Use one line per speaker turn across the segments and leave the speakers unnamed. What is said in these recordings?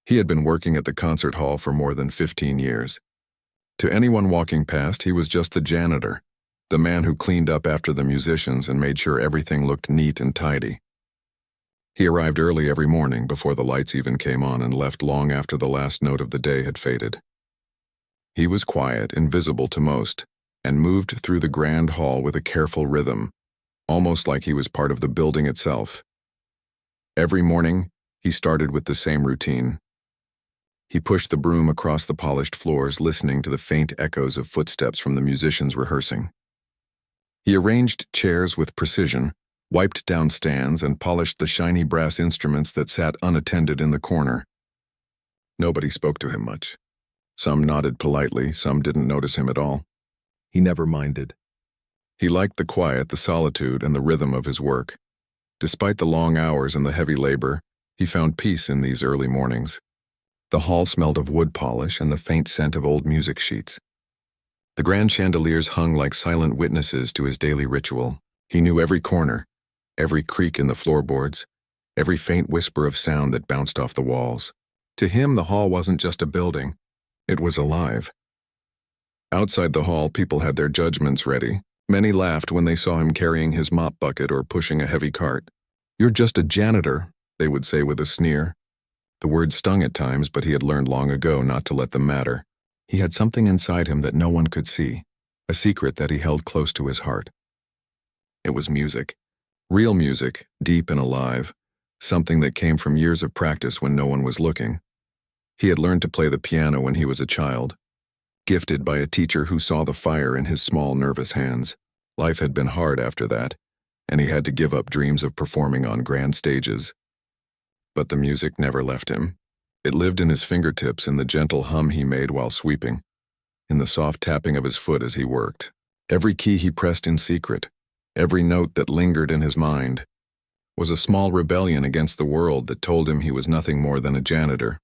He had been working at the concert hall for more than 15 years. To anyone walking past, he was just the janitor, the man who cleaned up after the musicians and made sure everything looked neat and tidy. He arrived early every morning before the lights even came on and left long after the last note of the day had faded. He was quiet, invisible to most, and moved through the grand hall with a careful rhythm, almost like he was part of the building itself. Every morning, he started with the same routine. He pushed the broom across the polished floors, listening to the faint echoes of footsteps from the musicians rehearsing. He arranged chairs with precision, wiped down stands, and polished the shiny brass instruments that sat unattended in the corner. Nobody spoke to him much. Some nodded politely, some didn't notice him at all. He never minded. He liked the quiet, the solitude, and the rhythm of his work. Despite the long hours and the heavy labor, he found peace in these early mornings. The hall smelled of wood polish and the faint scent of old music sheets. The grand chandeliers hung like silent witnesses to his daily ritual. He knew every corner, every creak in the floorboards, every faint whisper of sound that bounced off the walls. To him, the hall wasn't just a building. It was alive. Outside the hall, people had their judgments ready. Many laughed when they saw him carrying his mop bucket or pushing a heavy cart. "You're just a janitor," they would say with a sneer. The words stung at times, but he had learned long ago not to let them matter. He had something inside him that no one could see, a secret that he held close to his heart. It was music. Real music, deep and alive, something that came from years of practice when no one was looking. He had learned to play the piano when he was a child, gifted by a teacher who saw the fire in his small, nervous hands. Life had been hard after that, and he had to give up dreams of performing on grand stages. But the music never left him. It lived in his fingertips, in the gentle hum he made while sweeping, in the soft tapping of his foot as he worked. Every key he pressed in secret, every note that lingered in his mind, was a small rebellion against the world that told him he was nothing more than a janitor.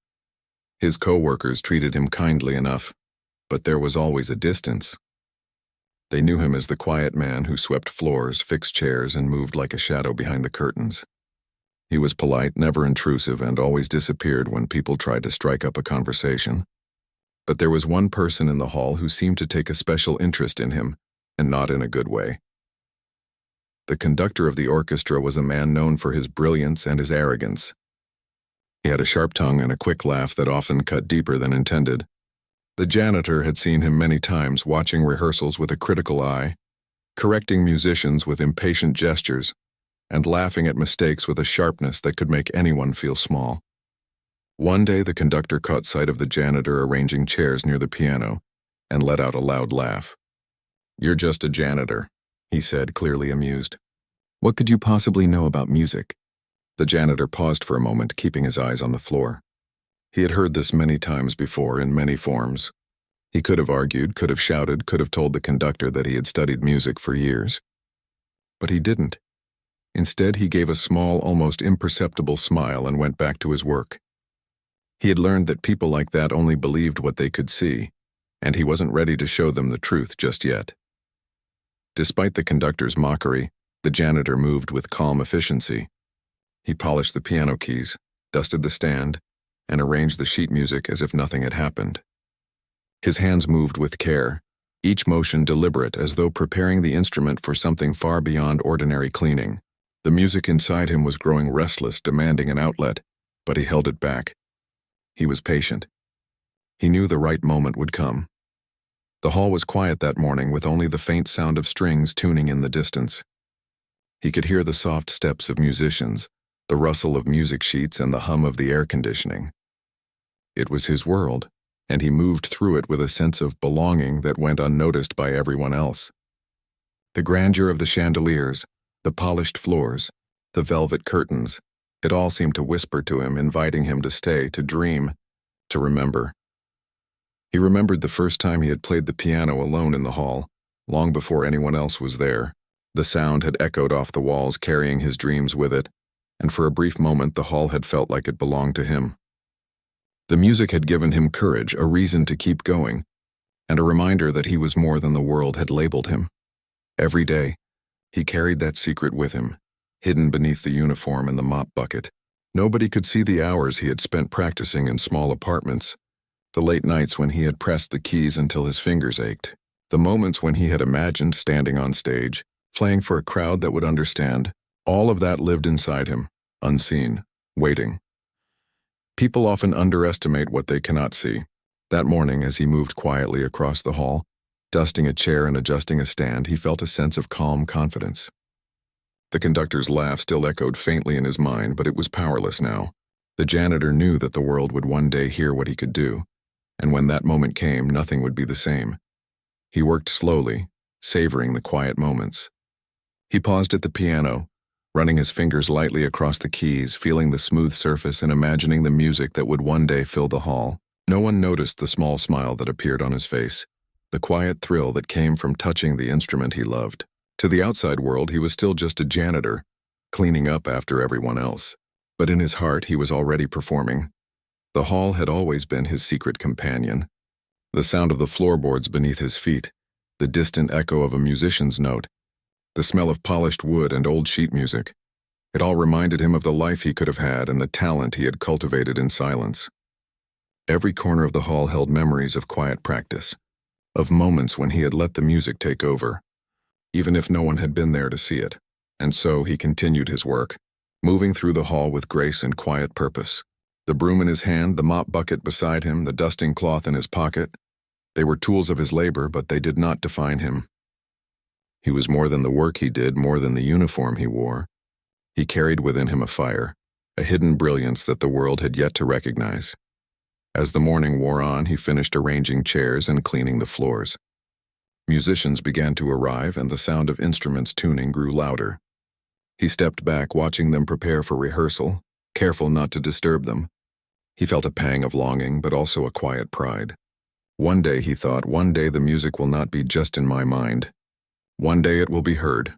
His co-workers treated him kindly enough, but there was always a distance. They knew him as the quiet man who swept floors, fixed chairs, and moved like a shadow behind the curtains. He was polite, never intrusive, and always disappeared when people tried to strike up a conversation. But there was one person in the hall who seemed to take a special interest in him, and not in a good way. The conductor of the orchestra was a man known for his brilliance and his arrogance. He had a sharp tongue and a quick laugh that often cut deeper than intended. The janitor had seen him many times, watching rehearsals with a critical eye, correcting musicians with impatient gestures, and laughing at mistakes with a sharpness that could make anyone feel small. One day the conductor caught sight of the janitor arranging chairs near the piano and let out a loud laugh. "You're just a janitor," he said, clearly amused. "What could you possibly know about music?" The janitor paused for a moment, keeping his eyes on the floor. He had heard this many times before, in many forms. He could have argued, could have shouted, could have told the conductor that he had studied music for years. But he didn't. Instead, he gave a small, almost imperceptible smile and went back to his work. He had learned that people like that only believed what they could see, and he wasn't ready to show them the truth just yet. Despite the conductor's mockery, the janitor moved with calm efficiency. He polished the piano keys, dusted the stand, and arranged the sheet music as if nothing had happened. His hands moved with care, each motion deliberate, as though preparing the instrument for something far beyond ordinary cleaning. The music inside him was growing restless, demanding an outlet, but he held it back. He was patient. He knew the right moment would come. The hall was quiet that morning, with only the faint sound of strings tuning in the distance. He could hear the soft steps of musicians, the rustle of music sheets, and the hum of the air conditioning. It was his world, and he moved through it with a sense of belonging that went unnoticed by everyone else. The grandeur of the chandeliers, the polished floors, the velvet curtains, it all seemed to whisper to him, inviting him to stay, to dream, to remember. He remembered the first time he had played the piano alone in the hall, long before anyone else was there. The sound had echoed off the walls, carrying his dreams with it, and for a brief moment the hall had felt like it belonged to him. The music had given him courage, a reason to keep going, and a reminder that he was more than the world had labeled him. Every day, he carried that secret with him, hidden beneath the uniform and the mop bucket. Nobody could see the hours he had spent practicing in small apartments, the late nights when he had pressed the keys until his fingers ached, the moments when he had imagined standing on stage, playing for a crowd that would understand. All of that lived inside him, unseen, waiting. People often underestimate what they cannot see. That morning, as he moved quietly across the hall, dusting a chair and adjusting a stand, he felt a sense of calm confidence. The conductor's laugh still echoed faintly in his mind, but it was powerless now. The janitor knew that the world would one day hear what he could do, and when that moment came, nothing would be the same. He worked slowly, savoring the quiet moments. He paused at the piano, running his fingers lightly across the keys, feeling the smooth surface and imagining the music that would one day fill the hall. No one noticed the small smile that appeared on his face, the quiet thrill that came from touching the instrument he loved. To the outside world, he was still just a janitor, cleaning up after everyone else. But in his heart, he was already performing. The hall had always been his secret companion. The sound of the floorboards beneath his feet, the distant echo of a musician's note, the smell of polished wood and old sheet music. It all reminded him of the life he could have had and the talent he had cultivated in silence. Every corner of the hall held memories of quiet practice, of moments when he had let the music take over, even if no one had been there to see it. And so he continued his work, moving through the hall with grace and quiet purpose. The broom in his hand, the mop bucket beside him, the dusting cloth in his pocket. They were tools of his labor, but they did not define him. He was more than the work he did, more than the uniform he wore. He carried within him a fire, a hidden brilliance that the world had yet to recognize. As the morning wore on, he finished arranging chairs and cleaning the floors. Musicians began to arrive, and the sound of instruments tuning grew louder. He stepped back, watching them prepare for rehearsal, careful not to disturb them. He felt a pang of longing, but also a quiet pride. One day, he thought, one day the music will not be just in my mind. One day it will be heard.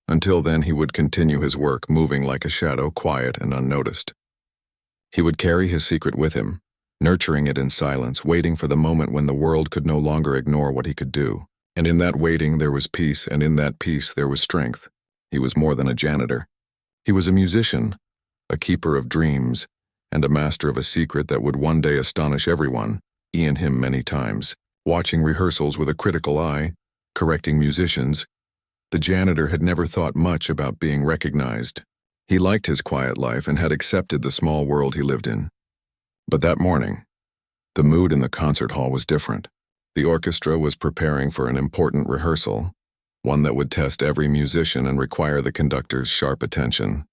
Until then, he would continue his work, moving like a shadow, quiet and unnoticed. He would carry his secret with him, nurturing it in silence, waiting for the moment when the world could no longer ignore what he could do. And in that waiting there was peace, and in that peace there was strength. He was more than a janitor. He was a musician, a keeper of dreams, and a master of a secret that would one day astonish everyone, Ian him many times. Watching rehearsals with a critical eye, correcting musicians, the janitor had never thought much about being recognized. He liked his quiet life and had accepted the small world he lived in. But that morning, the mood in the concert hall was different. The orchestra was preparing for an important rehearsal, one that would test every musician and require the conductor's sharp attention.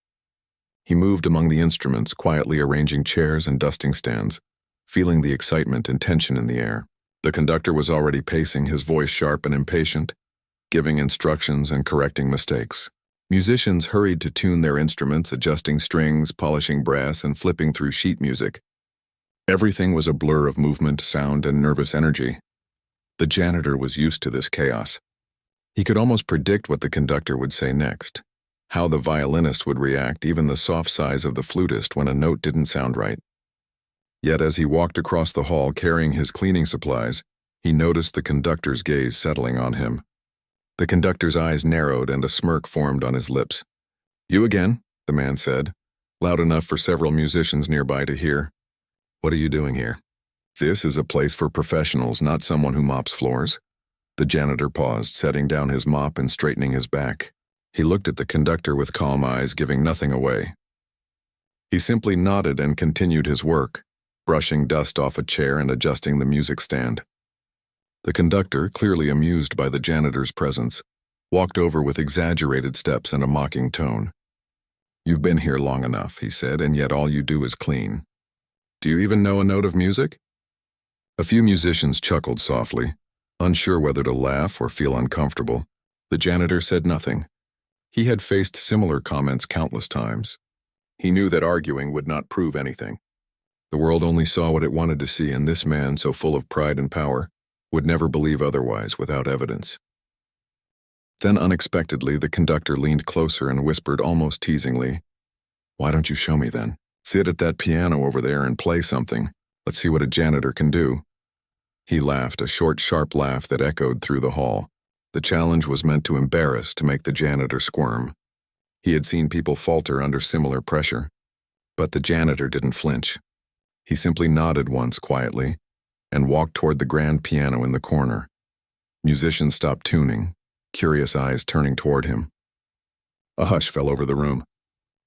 He moved among the instruments, quietly arranging chairs and dusting stands, feeling the excitement and tension in the air. The conductor was already pacing, his voice sharp and impatient, giving instructions and correcting mistakes. Musicians hurried to tune their instruments, adjusting strings, polishing brass, and flipping through sheet music. Everything was a blur of movement, sound, and nervous energy. The janitor was used to this chaos. He could almost predict what the conductor would say next, how the violinist would react, even the soft sighs of the flutist when a note didn't sound right. Yet as he walked across the hall carrying his cleaning supplies, he noticed the conductor's gaze settling on him. The conductor's eyes narrowed and a smirk formed on his lips. "You again," the man said, loud enough for several musicians nearby to hear. "What are you doing here? This is a place for professionals, not someone who mops floors." The janitor paused, setting down his mop and straightening his back. He looked at the conductor with calm eyes, giving nothing away. He simply nodded and continued his work, brushing dust off a chair and adjusting the music stand. The conductor, clearly amused by the janitor's presence, walked over with exaggerated steps and a mocking tone. "You've been here long enough," he said, "and yet all you do is clean. Do you even know a note of music?" A few musicians chuckled softly, unsure whether to laugh or feel uncomfortable. The janitor said nothing. He had faced similar comments countless times. He knew that arguing would not prove anything. The world only saw what it wanted to see, and this man, so full of pride and power, would never believe otherwise without evidence. Then unexpectedly, the conductor leaned closer and whispered almost teasingly, "Why don't you show me then? Sit at that piano over there and play something. Let's see what a janitor can do." He laughed, a short, sharp laugh that echoed through the hall. The challenge was meant to embarrass, to make the janitor squirm. He had seen people falter under similar pressure. But the janitor didn't flinch. He simply nodded once quietly and walked toward the grand piano in the corner. Musicians stopped tuning, curious eyes turning toward him. A hush fell over the room.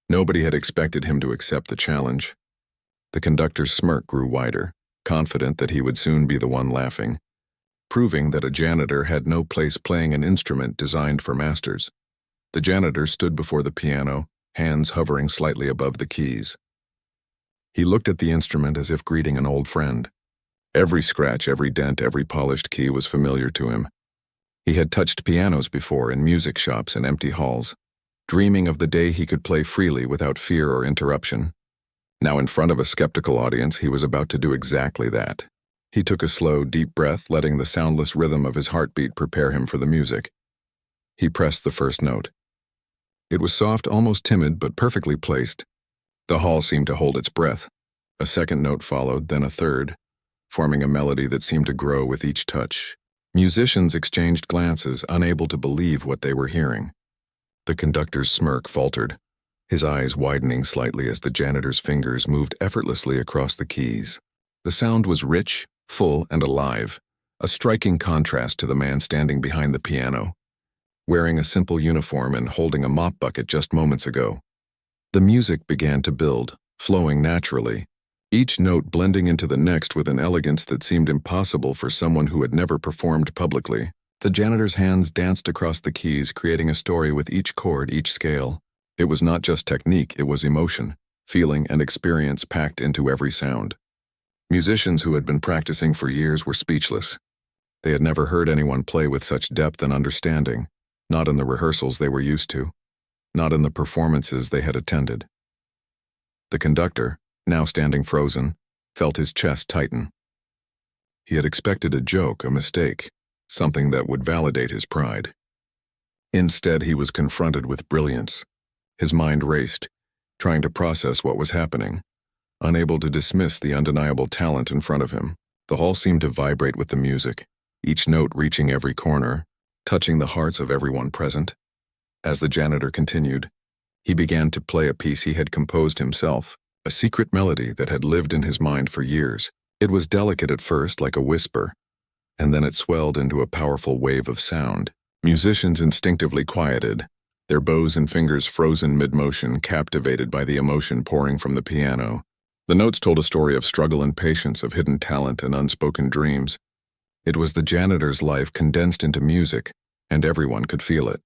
Nobody had expected him to accept the challenge. The conductor's smirk grew wider, confident that he would soon be the one laughing, proving that a janitor had no place playing an instrument designed for masters. The janitor stood before the piano, hands hovering slightly above the keys. He looked at the instrument as if greeting an old friend. Every scratch, every dent, every polished key was familiar to him. He had touched pianos before in music shops and empty halls, dreaming of the day he could play freely without fear or interruption. Now in front of a skeptical audience, he was about to do exactly that. He took a slow, deep breath, letting the soundless rhythm of his heartbeat prepare him for the music. He pressed the first note. It was soft, almost timid, but perfectly placed. The hall seemed to hold its breath. A second note followed, then a third, forming a melody that seemed to grow with each touch. Musicians exchanged glances, unable to believe what they were hearing. The conductor's smirk faltered, his eyes widening slightly as the janitor's fingers moved effortlessly across the keys. The sound was rich, full, and alive, a striking contrast to the man standing behind the piano, wearing a simple uniform and holding a mop bucket just moments ago. The music began to build, flowing naturally, each note blending into the next with an elegance that seemed impossible for someone who had never performed publicly. The janitor's hands danced across the keys, creating a story with each chord, each scale. It was not just technique, it was emotion, feeling, and experience packed into every sound. Musicians who had been practicing for years were speechless. They had never heard anyone play with such depth and understanding, not in the rehearsals they were used to, not in the performances they had attended. The conductor, now standing frozen, felt his chest tighten. He had expected a joke, a mistake, something that would validate his pride. Instead, he was confronted with brilliance. His mind raced, trying to process what was happening, unable to dismiss the undeniable talent in front of him. The hall seemed to vibrate with the music, each note reaching every corner, touching the hearts of everyone present. As the janitor continued, he began to play a piece he had composed himself, a secret melody that had lived in his mind for years. It was delicate at first, like a whisper, and then it swelled into a powerful wave of sound. Musicians instinctively quieted, their bows and fingers frozen mid-motion, captivated by the emotion pouring from the piano. The notes told a story of struggle and patience, of hidden talent and unspoken dreams. It was the janitor's life condensed into music, and everyone could feel it.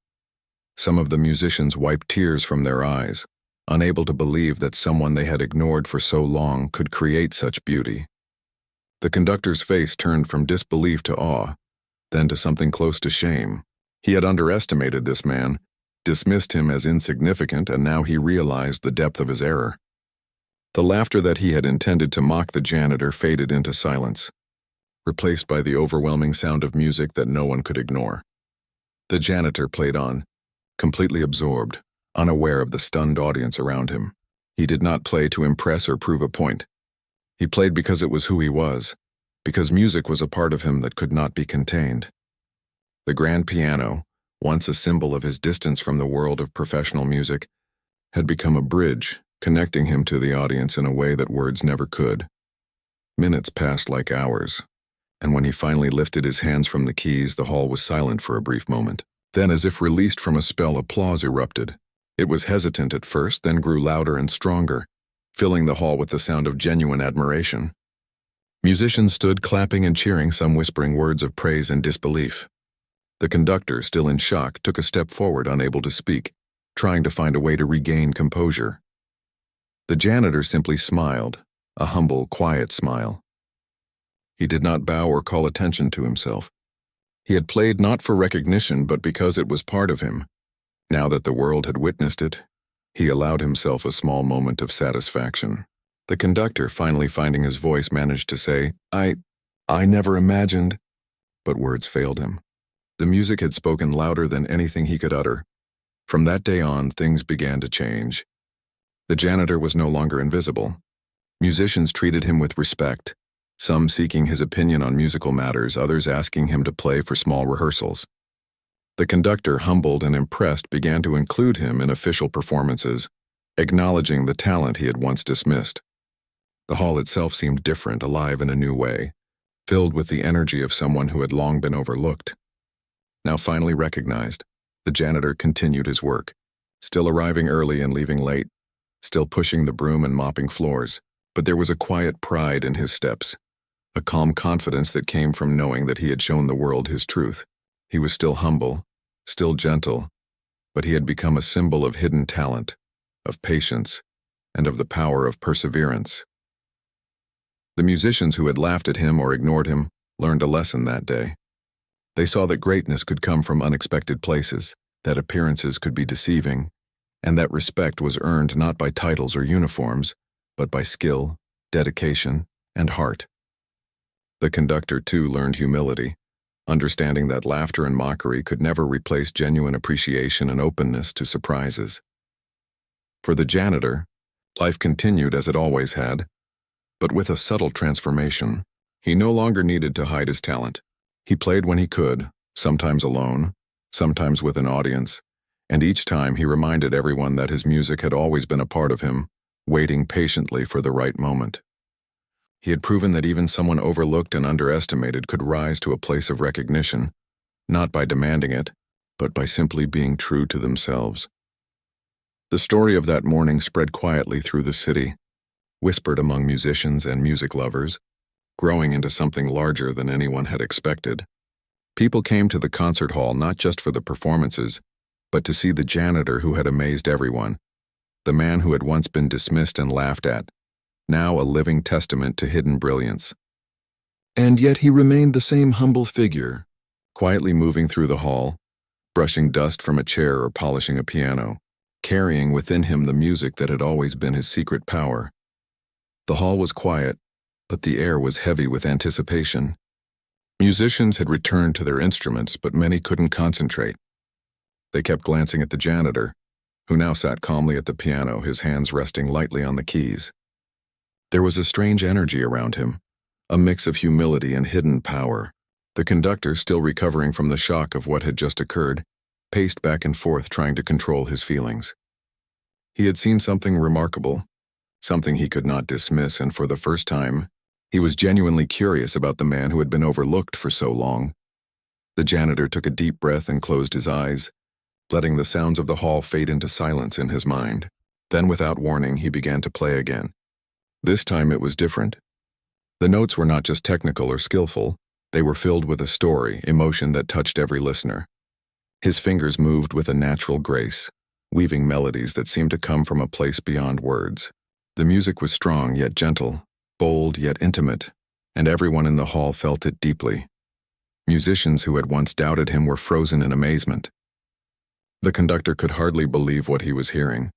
Some of the musicians wiped tears from their eyes, unable to believe that someone they had ignored for so long could create such beauty. The conductor's face turned from disbelief to awe, then to something close to shame. He had underestimated this man, dismissed him as insignificant, and now he realized the depth of his error. The laughter that he had intended to mock the janitor faded into silence, replaced by the overwhelming sound of music that no one could ignore. The janitor played on, completely absorbed, unaware of the stunned audience around him. He did not play to impress or prove a point. He played because it was who he was, because music was a part of him that could not be contained. The grand piano, once a symbol of his distance from the world of professional music, had become a bridge connecting him to the audience in a way that words never could. Minutes passed like hours, and when he finally lifted his hands from the keys, the hall was silent for a brief moment. Then, as if released from a spell, applause erupted. It was hesitant at first, then grew louder and stronger, filling the hall with the sound of genuine admiration. Musicians stood clapping and cheering, some whispering words of praise and disbelief. The conductor, still in shock, took a step forward, unable to speak, trying to find a way to regain composure. The janitor simply smiled, a humble, quiet smile. He did not bow or call attention to himself. He had played not for recognition, but because it was part of him. Now that the world had witnessed it, he allowed himself a small moment of satisfaction. The conductor, finally finding his voice, managed to say, I never imagined, but words failed him. The music had spoken louder than anything he could utter. From that day on, things began to change. The janitor was no longer invisible. Musicians treated him with respect, some seeking his opinion on musical matters, others asking him to play for small rehearsals. The conductor, humbled and impressed, began to include him in official performances, acknowledging the talent he had once dismissed. The hall itself seemed different, alive in a new way, filled with the energy of someone who had long been overlooked. Now finally recognized, the janitor continued his work, still arriving early and leaving late, still pushing the broom and mopping floors, but there was a quiet pride in his steps, a calm confidence that came from knowing that he had shown the world his truth. He was still humble, still gentle, but he had become a symbol of hidden talent, of patience, and of the power of perseverance. The musicians who had laughed at him or ignored him learned a lesson that day. They saw that greatness could come from unexpected places, that appearances could be deceiving, and that respect was earned not by titles or uniforms, but by skill, dedication, and heart. The conductor, too, learned humility, understanding that laughter and mockery could never replace genuine appreciation and openness to surprises. For the janitor, life continued as it always had, but with a subtle transformation. He no longer needed to hide his talent. He played when he could, sometimes alone, sometimes with an audience, and each time he reminded everyone that his music had always been a part of him, waiting patiently for the right moment. He had proven that even someone overlooked and underestimated could rise to a place of recognition, not by demanding it, but by simply being true to themselves. The story of that morning spread quietly through the city, whispered among musicians and music lovers, growing into something larger than anyone had expected. People came to the concert hall not just for the performances, but to see the janitor who had amazed everyone, the man who had once been dismissed and laughed at, now a living testament to hidden brilliance. And yet he remained the same humble figure, quietly moving through the hall, brushing dust from a chair or polishing a piano, carrying within him the music that had always been his secret power. The hall was quiet, but the air was heavy with anticipation. Musicians had returned to their instruments, but many couldn't concentrate. They kept glancing at the janitor, who now sat calmly at the piano, his hands resting lightly on the keys. There was a strange energy around him, a mix of humility and hidden power. The conductor, still recovering from the shock of what had just occurred, paced back and forth trying to control his feelings. He had seen something remarkable, something he could not dismiss, and for the first time, he was genuinely curious about the man who had been overlooked for so long. The janitor took a deep breath and closed his eyes, letting the sounds of the hall fade into silence in his mind. Then, without warning, he began to play again. This time it was different. The notes were not just technical or skillful, they were filled with a story, emotion that touched every listener. His fingers moved with a natural grace, weaving melodies that seemed to come from a place beyond words. The music was strong yet gentle, bold yet intimate, and everyone in the hall felt it deeply. Musicians who had once doubted him were frozen in amazement. The conductor could hardly believe what he was hearing.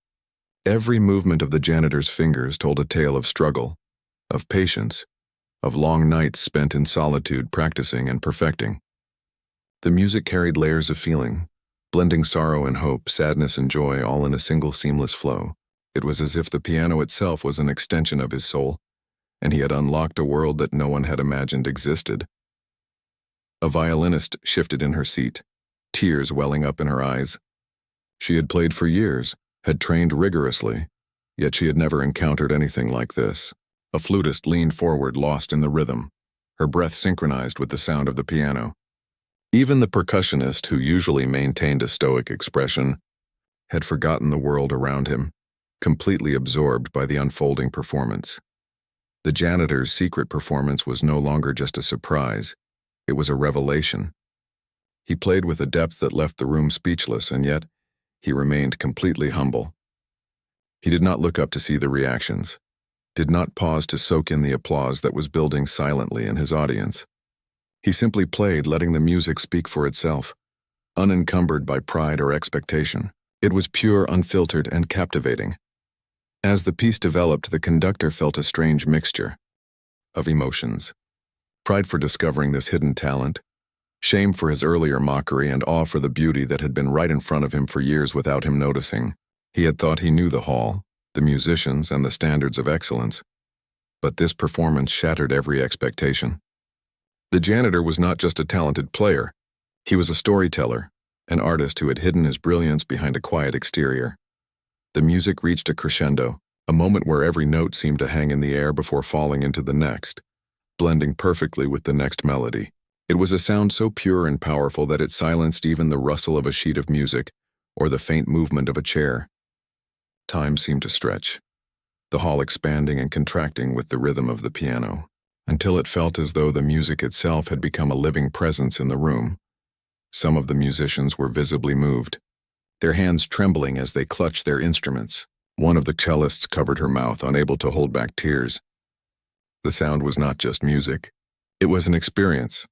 Every movement of the janitor's fingers told a tale of struggle, of patience, of long nights spent in solitude practicing and perfecting. The music carried layers of feeling, blending sorrow and hope, sadness and joy, all in a single seamless flow. It was as if the piano itself was an extension of his soul, and he had unlocked a world that no one had imagined existed. A violinist shifted in her seat, tears welling up in her eyes. She had played for years, had trained rigorously, yet she had never encountered anything like this. A flutist leaned forward, lost in the rhythm, her breath synchronized with the sound of the piano. Even the percussionist, who usually maintained a stoic expression, had forgotten the world around him, completely absorbed by the unfolding performance. The janitor's secret performance was no longer just a surprise, it was a revelation. He played with a depth that left the room speechless, and yet he remained completely humble. He did not look up to see the reactions, did not pause to soak in the applause that was building silently in his audience. He simply played, letting the music speak for itself, unencumbered by pride or expectation. It was pure, unfiltered, and captivating. As the piece developed, the conductor felt a strange mixture of emotions. Pride for discovering this hidden talent, shame for his earlier mockery, and awe for the beauty that had been right in front of him for years without him noticing. He had thought he knew the hall, the musicians, and the standards of excellence, but this performance shattered every expectation. The janitor was not just a talented player, he was a storyteller, an artist who had hidden his brilliance behind a quiet exterior. The music reached a crescendo, a moment where every note seemed to hang in the air before falling into the next, blending perfectly with the next melody. It was a sound so pure and powerful that it silenced even the rustle of a sheet of music or the faint movement of a chair. Time seemed to stretch, the hall expanding and contracting with the rhythm of the piano, until it felt as though the music itself had become a living presence in the room. Some of the musicians were visibly moved, their hands trembling as they clutched their instruments. One of the cellists covered her mouth, unable to hold back tears. The sound was not just music. It was an experience,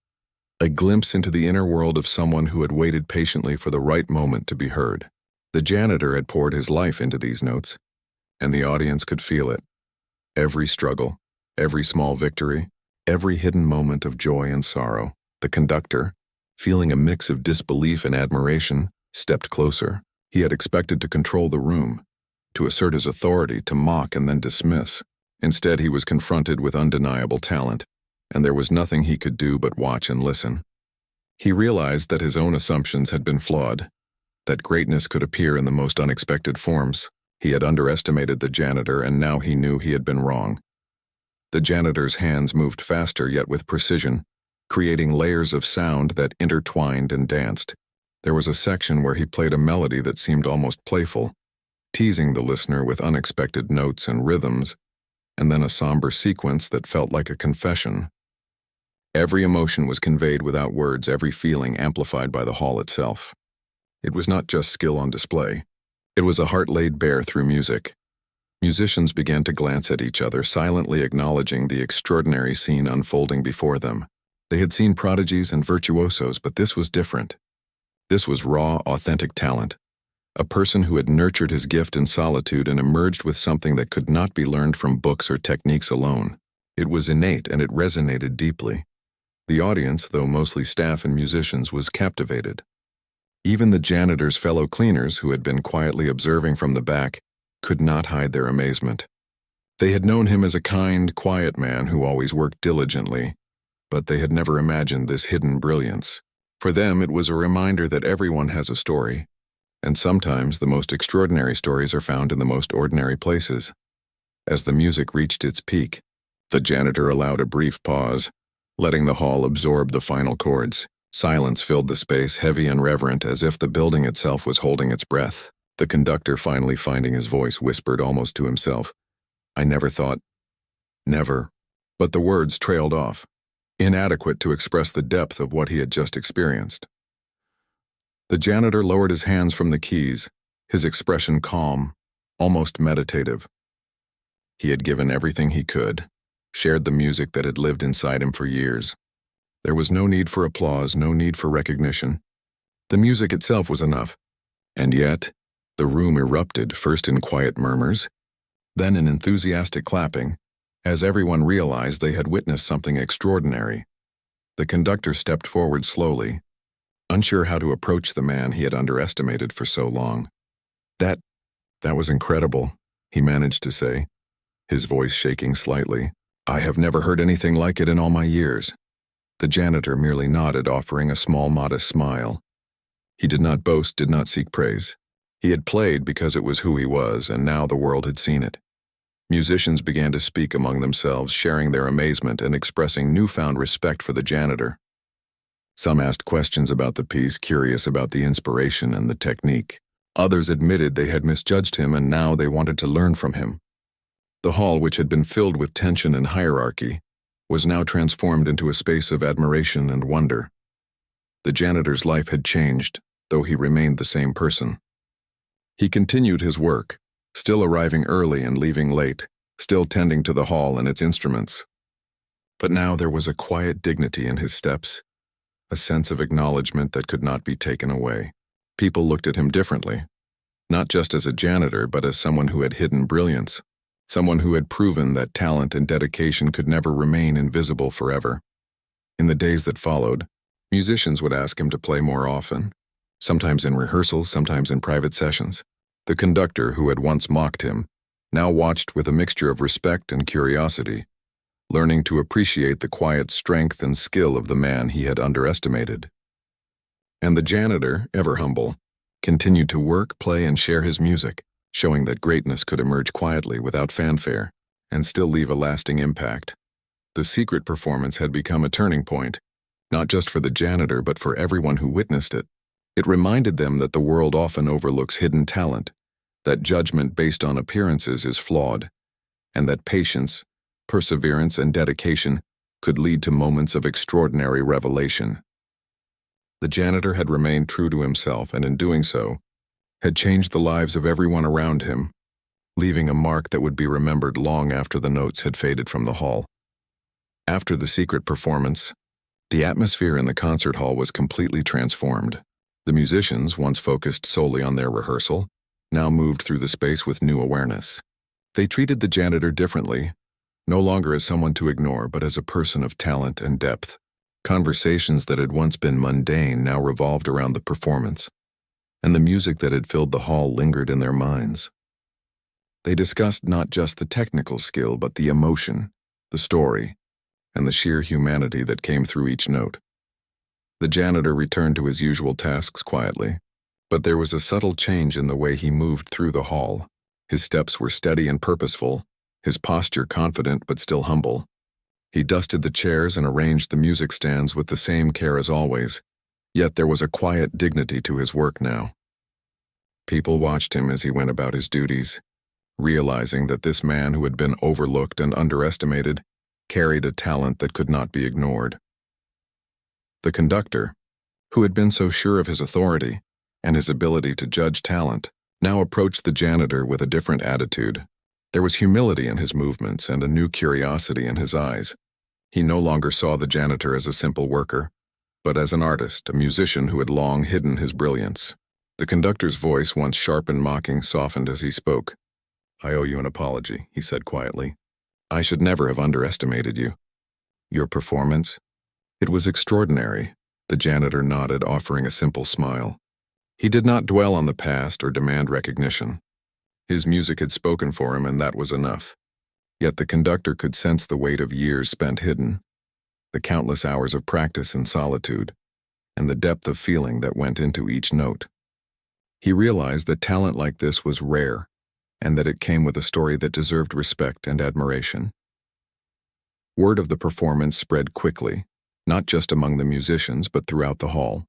a glimpse into the inner world of someone who had waited patiently for the right moment to be heard. The janitor had poured his life into these notes, and the audience could feel it. Every struggle, every small victory, every hidden moment of joy and sorrow. The conductor, feeling a mix of disbelief and admiration, stepped closer. He had expected to control the room, to assert his authority, to mock and then dismiss. Instead, he was confronted with undeniable talent, and there was nothing he could do but watch and listen. He realized that his own assumptions had been flawed, that greatness could appear in the most unexpected forms. He had underestimated the janitor, and now he knew he had been wrong. The janitor's hands moved faster yet with precision, creating layers of sound that intertwined and danced. There was a section where he played a melody that seemed almost playful, teasing the listener with unexpected notes and rhythms, and then a somber sequence that felt like a confession. Every emotion was conveyed without words, every feeling amplified by the hall itself. It was not just skill on display. It was a heart laid bare through music. Musicians began to glance at each other, silently acknowledging the extraordinary scene unfolding before them. They had seen prodigies and virtuosos, but this was different. This was raw, authentic talent. A person who had nurtured his gift in solitude and emerged with something that could not be learned from books or techniques alone. It was innate, and it resonated deeply. The audience, though mostly staff and musicians, was captivated. Even the janitor's fellow cleaners, who had been quietly observing from the back, could not hide their amazement. They had known him as a kind, quiet man who always worked diligently, but they had never imagined this hidden brilliance. For them, it was a reminder that everyone has a story, and sometimes the most extraordinary stories are found in the most ordinary places. As the music reached its peak, the janitor allowed a brief pause, letting the hall absorb the final chords. Silence filled the space, heavy and reverent, as if the building itself was holding its breath. The conductor, finally finding his voice, whispered almost to himself, "I never thought, never." But the words trailed off, inadequate to express the depth of what he had just experienced. The janitor lowered his hands from the keys, his expression calm, almost meditative. He had given everything he could, shared the music that had lived inside him for years. There was no need for applause, no need for recognition. The music itself was enough. And yet, the room erupted, first in quiet murmurs, then in enthusiastic clapping, as everyone realized they had witnessed something extraordinary. The conductor stepped forward slowly, unsure how to approach the man he had underestimated for so long. That was incredible," he managed to say, his voice shaking slightly. "I have never heard anything like it in all my years." The janitor merely nodded, offering a small, modest smile. He did not boast, did not seek praise. He had played because it was who he was, and now the world had seen it. Musicians began to speak among themselves, sharing their amazement and expressing newfound respect for the janitor. Some asked questions about the piece, curious about the inspiration and the technique. Others admitted they had misjudged him, and now they wanted to learn from him. The hall, which had been filled with tension and hierarchy, was now transformed into a space of admiration and wonder. The janitor's life had changed, though he remained the same person. He continued his work, still arriving early and leaving late, still tending to the hall and its instruments. But now there was a quiet dignity in his steps, a sense of acknowledgement that could not be taken away. People looked at him differently, not just as a janitor, but as someone who had hidden brilliance, someone who had proven that talent and dedication could never remain invisible forever. In the days that followed, musicians would ask him to play more often, sometimes in rehearsals, sometimes in private sessions. The conductor, who had once mocked him, now watched with a mixture of respect and curiosity, learning to appreciate the quiet strength and skill of the man he had underestimated. And the janitor, ever humble, continued to work, play, and share his music, showing that greatness could emerge quietly without fanfare and still leave a lasting impact. The secret performance had become a turning point, not just for the janitor but for everyone who witnessed it. It reminded them that the world often overlooks hidden talent, that judgment based on appearances is flawed, and that patience, perseverance, and dedication could lead to moments of extraordinary revelation. The janitor had remained true to himself and in doing so, had changed the lives of everyone around him, leaving a mark that would be remembered long after the notes had faded from the hall. After the secret performance, the atmosphere in the concert hall was completely transformed. The musicians, once focused solely on their rehearsal, now moved through the space with new awareness. They treated the janitor differently, no longer as someone to ignore but as a person of talent and depth. Conversations that had once been mundane now revolved around the performance, and the music that had filled the hall lingered in their minds. They discussed not just the technical skill but the emotion, the story, and the sheer humanity that came through each note. The janitor returned to his usual tasks quietly, but there was a subtle change in the way he moved through the hall. His steps were steady and purposeful, his posture confident but still humble. He dusted the chairs and arranged the music stands with the same care as always, yet there was a quiet dignity to his work now. People watched him as he went about his duties, realizing that this man who had been overlooked and underestimated carried a talent that could not be ignored. The conductor, who had been so sure of his authority and his ability to judge talent, now approached the janitor with a different attitude. There was humility in his movements and a new curiosity in his eyes. He no longer saw the janitor as a simple worker, but as an artist, a musician who had long hidden his brilliance. The conductor's voice, once sharp and mocking, softened as he spoke. "I owe you an apology," he said quietly. "I should never have underestimated you. Your performance? It was extraordinary." The janitor nodded, offering a simple smile. He did not dwell on the past or demand recognition. His music had spoken for him, and that was enough. Yet the conductor could sense the weight of years spent hidden, the countless hours of practice in solitude, and the depth of feeling that went into each note. He realized that talent like this was rare, and that it came with a story that deserved respect and admiration. Word of the performance spread quickly, not just among the musicians but throughout the hall.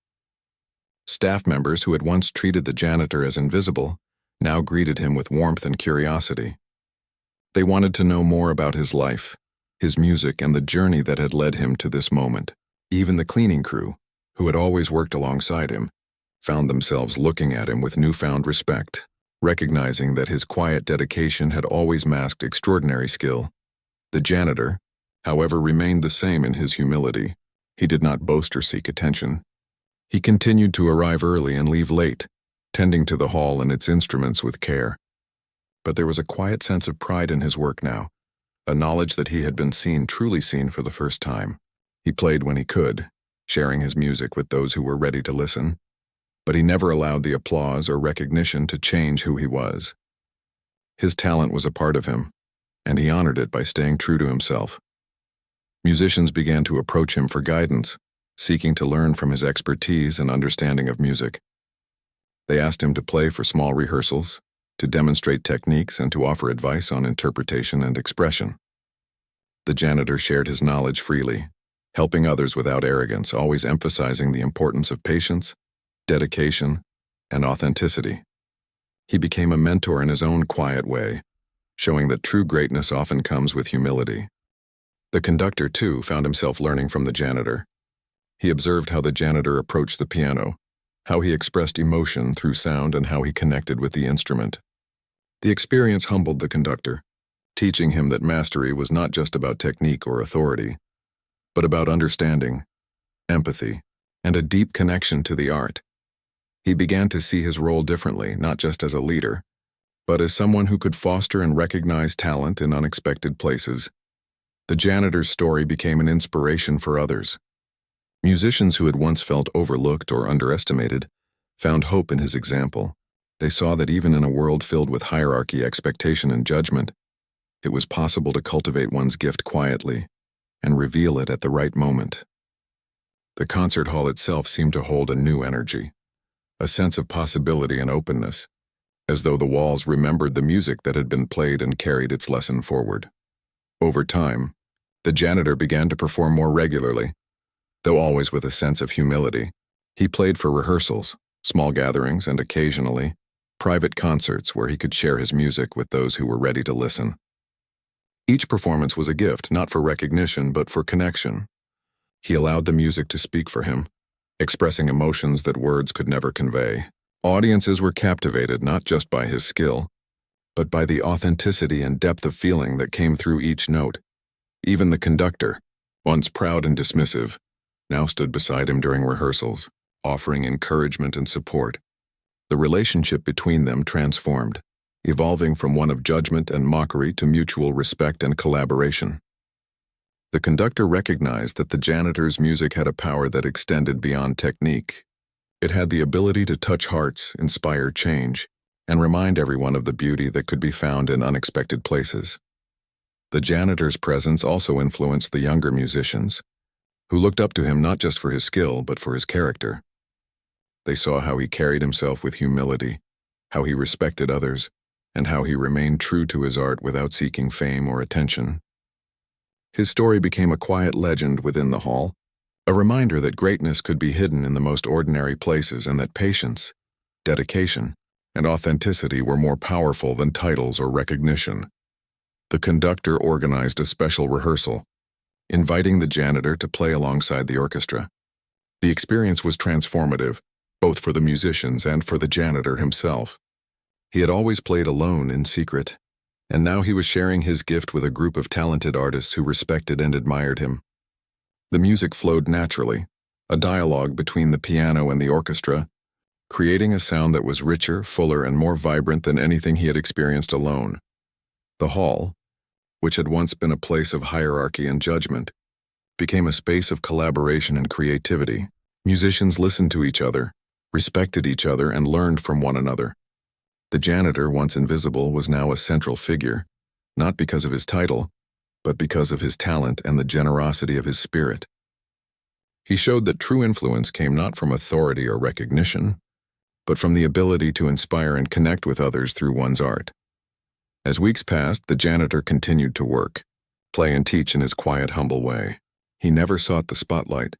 Staff members who had once treated the janitor as invisible now greeted him with warmth and curiosity. They wanted to know more about his life, his music, and the journey that had led him to this moment. Even the cleaning crew, who had always worked alongside him, found themselves looking at him with newfound respect, recognizing that his quiet dedication had always masked extraordinary skill. The janitor, however, remained the same in his humility. He did not boast or seek attention. He continued to arrive early and leave late, tending to the hall and its instruments with care. But there was a quiet sense of pride in his work now, a knowledge that he had been seen, truly seen for the first time. He played when he could, sharing his music with those who were ready to listen, but he never allowed the applause or recognition to change who he was. His talent was a part of him, and he honored it by staying true to himself. Musicians began to approach him for guidance, seeking to learn from his expertise and understanding of music. They asked him to play for small rehearsals, to demonstrate techniques, and to offer advice on interpretation and expression. The janitor shared his knowledge freely, helping others without arrogance, always emphasizing the importance of patience, dedication, and authenticity. He became a mentor in his own quiet way, showing that true greatness often comes with humility. The conductor, too, found himself learning from the janitor. He observed how the janitor approached the piano, how he expressed emotion through sound, and how he connected with the instrument. The experience humbled the conductor, teaching him that mastery was not just about technique or authority, but about understanding, empathy, and a deep connection to the art. He began to see his role differently, not just as a leader, but as someone who could foster and recognize talent in unexpected places. The janitor's story became an inspiration for others. Musicians who had once felt overlooked or underestimated found hope in his example. They saw that even in a world filled with hierarchy, expectation, and judgment, it was possible to cultivate one's gift quietly and reveal it at the right moment. The concert hall itself seemed to hold a new energy, a sense of possibility and openness, as though the walls remembered the music that had been played and carried its lesson forward. Over time, the janitor began to perform more regularly, though always with a sense of humility. He played for rehearsals, small gatherings, and occasionally, private concerts where he could share his music with those who were ready to listen. Each performance was a gift, not for recognition, but for connection. He allowed the music to speak for him, expressing emotions that words could never convey. Audiences were captivated not just by his skill, but by the authenticity and depth of feeling that came through each note. Even the conductor, once proud and dismissive, now stood beside him during rehearsals, offering encouragement and support. The relationship between them transformed, evolving from one of judgment and mockery to mutual respect and collaboration. The conductor recognized that the janitor's music had a power that extended beyond technique. It had the ability to touch hearts, inspire change, and remind everyone of the beauty that could be found in unexpected places. The janitor's presence also influenced the younger musicians, who looked up to him not just for his skill, but for his character. They saw how he carried himself with humility, how he respected others, and how he remained true to his art without seeking fame or attention. His story became a quiet legend within the hall, a reminder that greatness could be hidden in the most ordinary places and that patience, dedication, and authenticity were more powerful than titles or recognition. The conductor organized a special rehearsal, inviting the janitor to play alongside the orchestra. The experience was transformative, both for the musicians and for the janitor himself. He had always played alone in secret, and now he was sharing his gift with a group of talented artists who respected and admired him. The music flowed naturally, a dialogue between the piano and the orchestra, creating a sound that was richer, fuller, and more vibrant than anything he had experienced alone. The hall, which had once been a place of hierarchy and judgment, became a space of collaboration and creativity. Musicians listened to each other, respected each other, and learned from one another. The janitor, once invisible, was now a central figure, not because of his title, but because of his talent and the generosity of his spirit. He showed that true influence came not from authority or recognition, but from the ability to inspire and connect with others through one's art. As weeks passed, the janitor continued to work, play and teach in his quiet, humble way. He never sought the spotlight,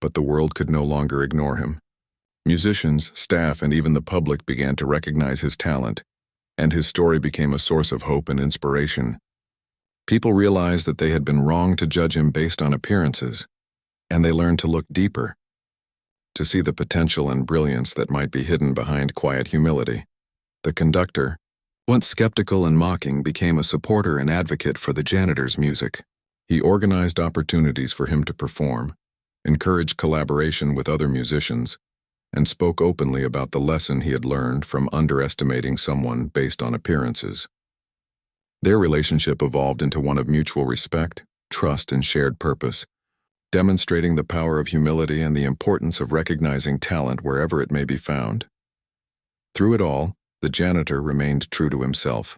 but the world could no longer ignore him. Musicians, staff, and even the public began to recognize his talent, and his story became a source of hope and inspiration. People realized that they had been wrong to judge him based on appearances, and they learned to look deeper, to see the potential and brilliance that might be hidden behind quiet humility. The conductor, once skeptical and mocking, became a supporter and advocate for the janitor's music. He organized opportunities for him to perform, encouraged collaboration with other musicians, and spoke openly about the lesson he had learned from underestimating someone based on appearances. Their relationship evolved into one of mutual respect, trust, and shared purpose, demonstrating the power of humility and the importance of recognizing talent wherever it may be found. Through it all, the janitor remained true to himself.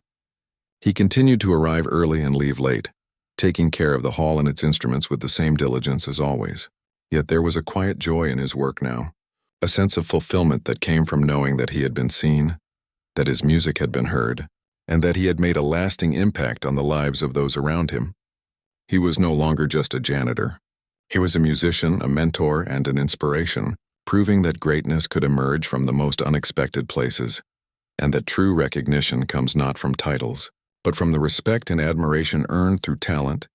He continued to arrive early and leave late, taking care of the hall and its instruments with the same diligence as always. Yet there was a quiet joy in his work now, a sense of fulfillment that came from knowing that he had been seen, that his music had been heard, and that he had made a lasting impact on the lives of those around him. He was no longer just a janitor. He was a musician, a mentor, and an inspiration, proving that greatness could emerge from the most unexpected places, and that true recognition comes not from titles, but from the respect and admiration earned through talent,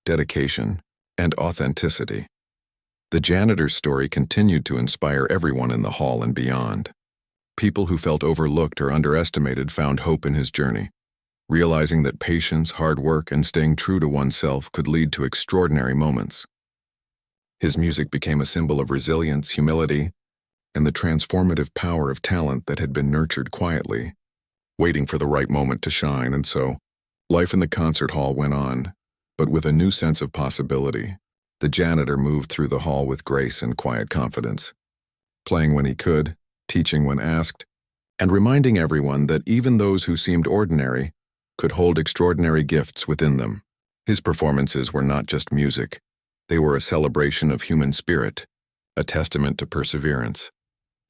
dedication, and authenticity. The janitor's story continued to inspire everyone in the hall and beyond. People who felt overlooked or underestimated found hope in his journey, realizing that patience, hard work, and staying true to oneself could lead to extraordinary moments. His music became a symbol of resilience, humility, and the transformative power of talent that had been nurtured quietly, waiting for the right moment to shine. And so, life in the concert hall went on, but with a new sense of possibility. The janitor moved through the hall with grace and quiet confidence, playing when he could, teaching when asked, and reminding everyone that even those who seemed ordinary could hold extraordinary gifts within them. His performances were not just music. They were a celebration of human spirit, a testament to perseverance,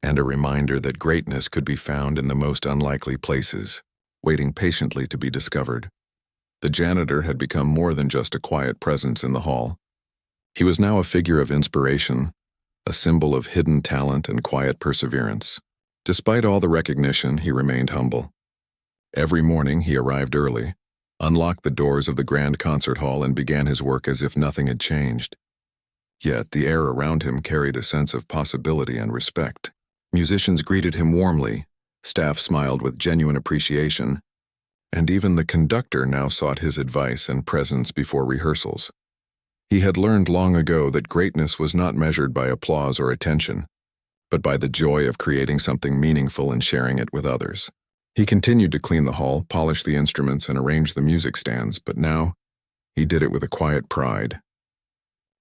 and a reminder that greatness could be found in the most unlikely places, waiting patiently to be discovered. The janitor had become more than just a quiet presence in the hall. He was now a figure of inspiration, a symbol of hidden talent and quiet perseverance. Despite all the recognition, he remained humble. Every morning he arrived early, unlocked the doors of the grand concert hall, and began his work as if nothing had changed. Yet the air around him carried a sense of possibility and respect. Musicians greeted him warmly, staff smiled with genuine appreciation, and even the conductor now sought his advice and presence before rehearsals. He had learned long ago that greatness was not measured by applause or attention, but by the joy of creating something meaningful and sharing it with others. He continued to clean the hall, polish the instruments, and arrange the music stands, but now he did it with a quiet pride.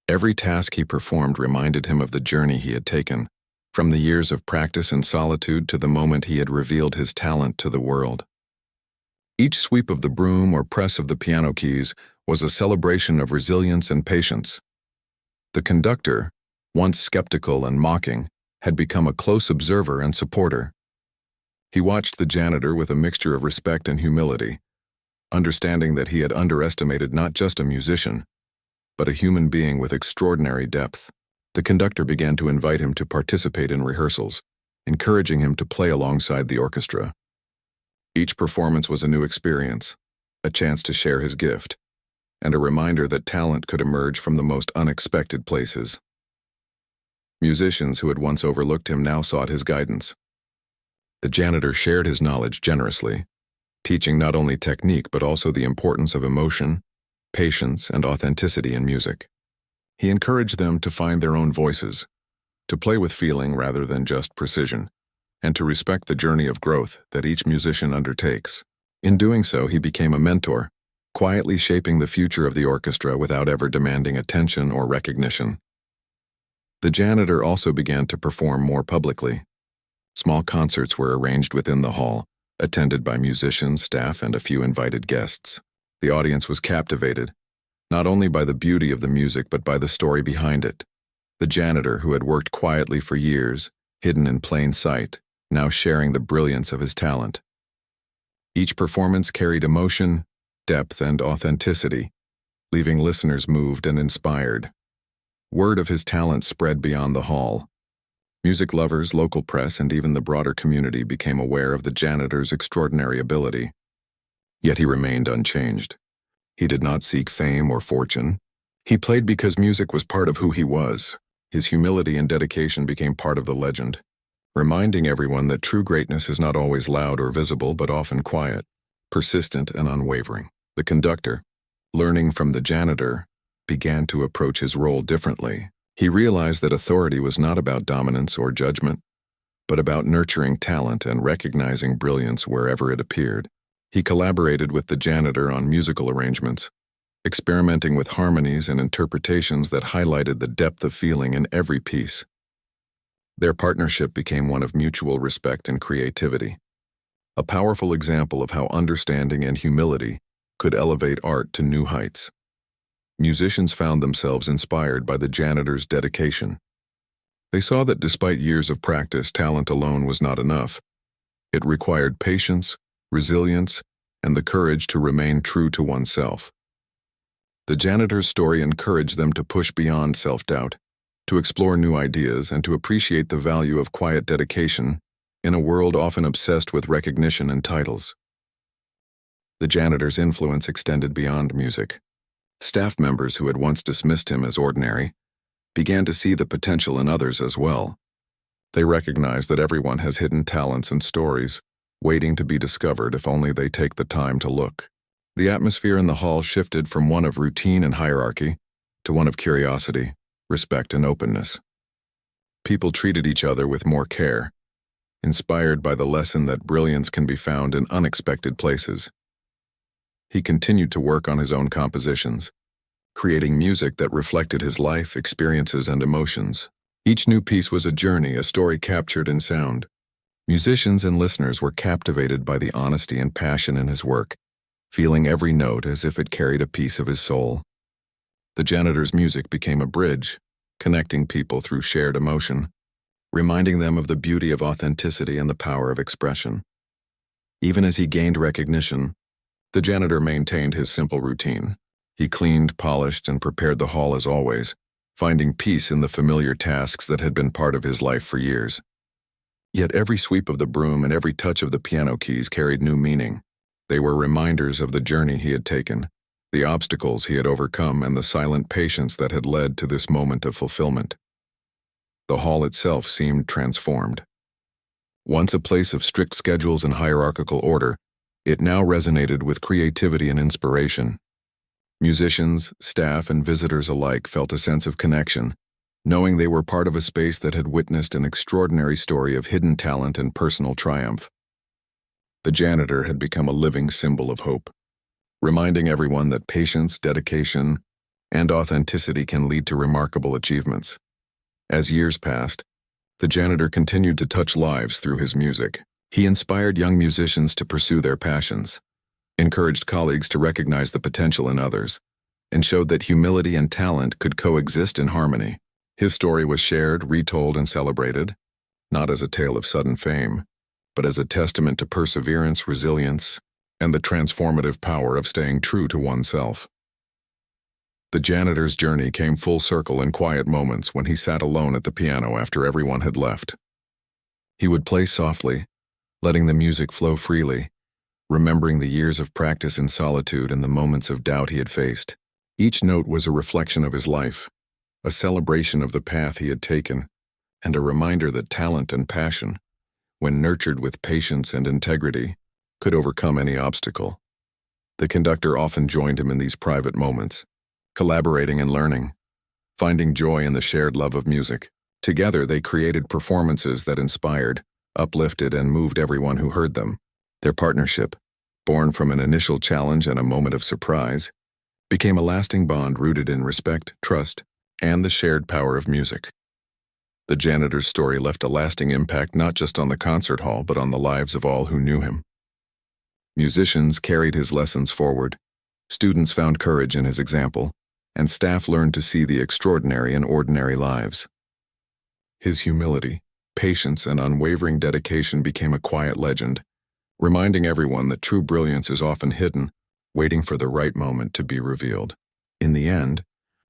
Every task he performed reminded him of the journey he had taken, from the years of practice and solitude to the moment he had revealed his talent to the world. Each sweep of the broom or press of the piano keys was a celebration of resilience and patience. The conductor, once skeptical and mocking, had become a close observer and supporter. He watched the janitor with a mixture of respect and humility, understanding that he had underestimated not just a musician, but a human being with extraordinary depth. The conductor began to invite him to participate in rehearsals, encouraging him to play alongside the orchestra. Each performance was a new experience, a chance to share his gift, and a reminder that talent could emerge from the most unexpected places. Musicians who had once overlooked him now sought his guidance. The janitor shared his knowledge generously, teaching not only technique but also the importance of emotion, patience, and authenticity in music. He encouraged them to find their own voices, to play with feeling rather than just precision, and to respect the journey of growth that each musician undertakes. In doing so, he became a mentor, quietly shaping the future of the orchestra without ever demanding attention or recognition. The janitor also began to perform more publicly. Small concerts were arranged within the hall, attended by musicians, staff, and a few invited guests. The audience was captivated, not only by the beauty of the music but by the story behind it. The janitor, who had worked quietly for years, hidden in plain sight, now sharing the brilliance of his talent. Each performance carried emotion, depth, and authenticity, leaving listeners moved and inspired. Word of his talent spread beyond the hall. Music lovers, local press, and even the broader community became aware of the janitor's extraordinary ability. Yet he remained unchanged. He did not seek fame or fortune. He played because music was part of who he was. His humility and dedication became part of the legend, reminding everyone that true greatness is not always loud or visible, but often quiet, persistent, and unwavering. The conductor, learning from the janitor, began to approach his role differently. He realized that authority was not about dominance or judgment, but about nurturing talent and recognizing brilliance wherever it appeared. He collaborated with the janitor on musical arrangements, experimenting with harmonies and interpretations that highlighted the depth of feeling in every piece. Their partnership became one of mutual respect and creativity, a powerful example of how understanding and humility could elevate art to new heights. Musicians found themselves inspired by the janitor's dedication. They saw that despite years of practice, talent alone was not enough. It required patience, resilience, and the courage to remain true to oneself. The janitor's story encouraged them to push beyond self-doubt, to explore new ideas, and to appreciate the value of quiet dedication in a world often obsessed with recognition and titles. The janitor's influence extended beyond music. Staff members who had once dismissed him as ordinary began to see the potential in others as well. They recognized that everyone has hidden talents and stories, waiting to be discovered if only they take the time to look. The atmosphere in the hall shifted from one of routine and hierarchy to one of curiosity, respect, and openness. People treated each other with more care, inspired by the lesson that brilliance can be found in unexpected places. He continued to work on his own compositions, creating music that reflected his life, experiences, and emotions. Each new piece was a journey, a story captured in sound. Musicians and listeners were captivated by the honesty and passion in his work, feeling every note as if it carried a piece of his soul. The janitor's music became a bridge, connecting people through shared emotion. reminding them of the beauty of authenticity and the power of expression. Even as he gained recognition, the janitor maintained his simple routine. He cleaned, polished, and prepared the hall as always, finding peace in the familiar tasks that had been part of his life for years. Yet every sweep of the broom and every touch of the piano keys carried new meaning. They were reminders of the journey he had taken, the obstacles he had overcome, and the silent patience that had led to this moment of fulfillment. The hall itself seemed transformed. Once a place of strict schedules and hierarchical order, it now resonated with creativity and inspiration. Musicians, staff, and visitors alike felt a sense of connection, knowing they were part of a space that had witnessed an extraordinary story of hidden talent and personal triumph. The janitor had become a living symbol of hope, reminding everyone that patience, dedication, and authenticity can lead to remarkable achievements. As years passed, the janitor continued to touch lives through his music. He inspired young musicians to pursue their passions, encouraged colleagues to recognize the potential in others, and showed that humility and talent could coexist in harmony. His story was shared, retold, and celebrated, not as a tale of sudden fame, but as a testament to perseverance, resilience, and the transformative power of staying true to oneself. The janitor's journey came full circle in quiet moments when he sat alone at the piano after everyone had left. He would play softly, letting the music flow freely, remembering the years of practice in solitude and the moments of doubt he had faced. Each note was a reflection of his life, a celebration of the path he had taken, and a reminder that talent and passion, when nurtured with patience and integrity, could overcome any obstacle. The conductor often joined him in these private moments, collaborating and learning, finding joy in the shared love of music. Together they created performances that inspired, uplifted, and moved everyone who heard them. Their partnership, born from an initial challenge and a moment of surprise, became a lasting bond rooted in respect, trust, and the shared power of music. The janitor's story left a lasting impact not just on the concert hall but on the lives of all who knew him. Musicians carried his lessons forward, students found courage in his example, and staff learned to see the extraordinary in ordinary lives. His humility, patience, and unwavering dedication became a quiet legend, reminding everyone that true brilliance is often hidden, waiting for the right moment to be revealed. In the end,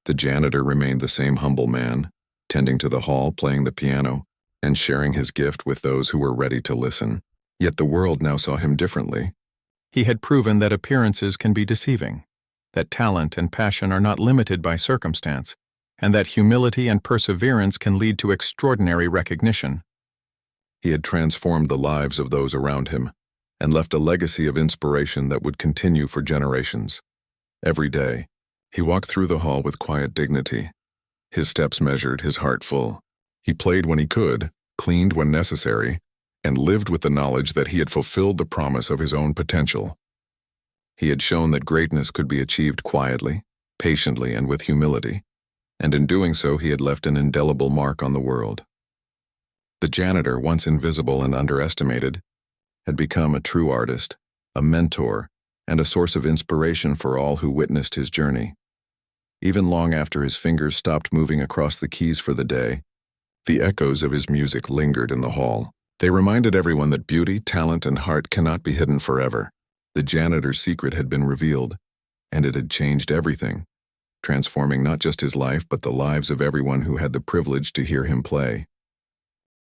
the janitor remained the same humble man, tending to the hall, playing the piano, and sharing his gift with those who were ready to listen. Yet the world now saw him differently.
He had proven that appearances can be deceiving, that talent and passion are not limited by circumstance, and that humility and perseverance can lead to extraordinary recognition.
He had transformed the lives of those around him and left a legacy of inspiration that would continue for generations. Every day, he walked through the hall with quiet dignity, his steps measured, his heart full. He played when he could, cleaned when necessary, and lived with the knowledge that he had fulfilled the promise of his own potential. He had shown that greatness could be achieved quietly, patiently, and with humility, and in doing so he had left an indelible mark on the world. The janitor, once invisible and underestimated, had become a true artist, a mentor, and a source of inspiration for all who witnessed his journey. Even long after his fingers stopped moving across the keys for the day, the echoes of his music lingered in the hall. They reminded everyone that beauty, talent, and heart cannot be hidden forever. The janitor's secret had been revealed, and it had changed everything, transforming not just his life but the lives of everyone who had the privilege to hear him play.